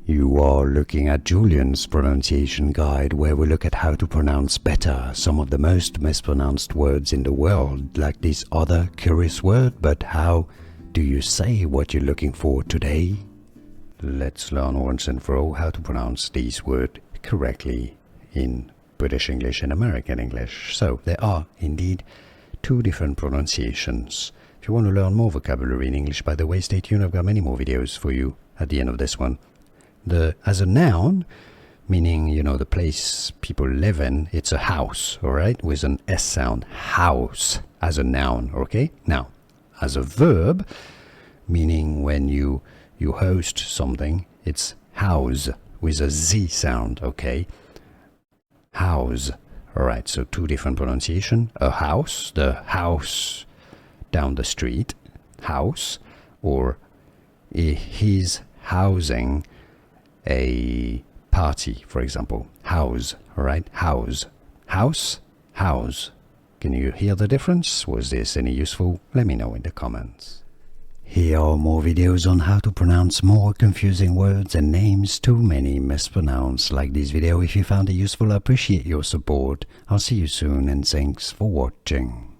You are looking at Julian's pronunciation guide, where we look at how to pronounce better some of the most mispronounced words in the world, like this other curious word. But how do you say what you're looking for today? Let's learn once and for all how to pronounce this word correctly in British English and American English. So there are indeed two different pronunciations. If you want to learn more vocabulary in English, by the way, stay tuned. I've got many more videos for you at the end of this one. As a noun, meaning, the place people live in, it's a house, all right, with an S sound, house, as a noun, okay? Now, as a verb, meaning when you host something, it's house, with a Z sound, okay? House, all right, so two different pronunciation. A house, the house down the street, house, or he's housing a party, for example. House, all right? House. House, house. Can you hear the difference? Was this any useful? Let me know in the comments. Here are more videos on how to pronounce more confusing words and names too many mispronounced. Like this video if you found it useful. I appreciate your support. I'll see you soon and thanks for watching.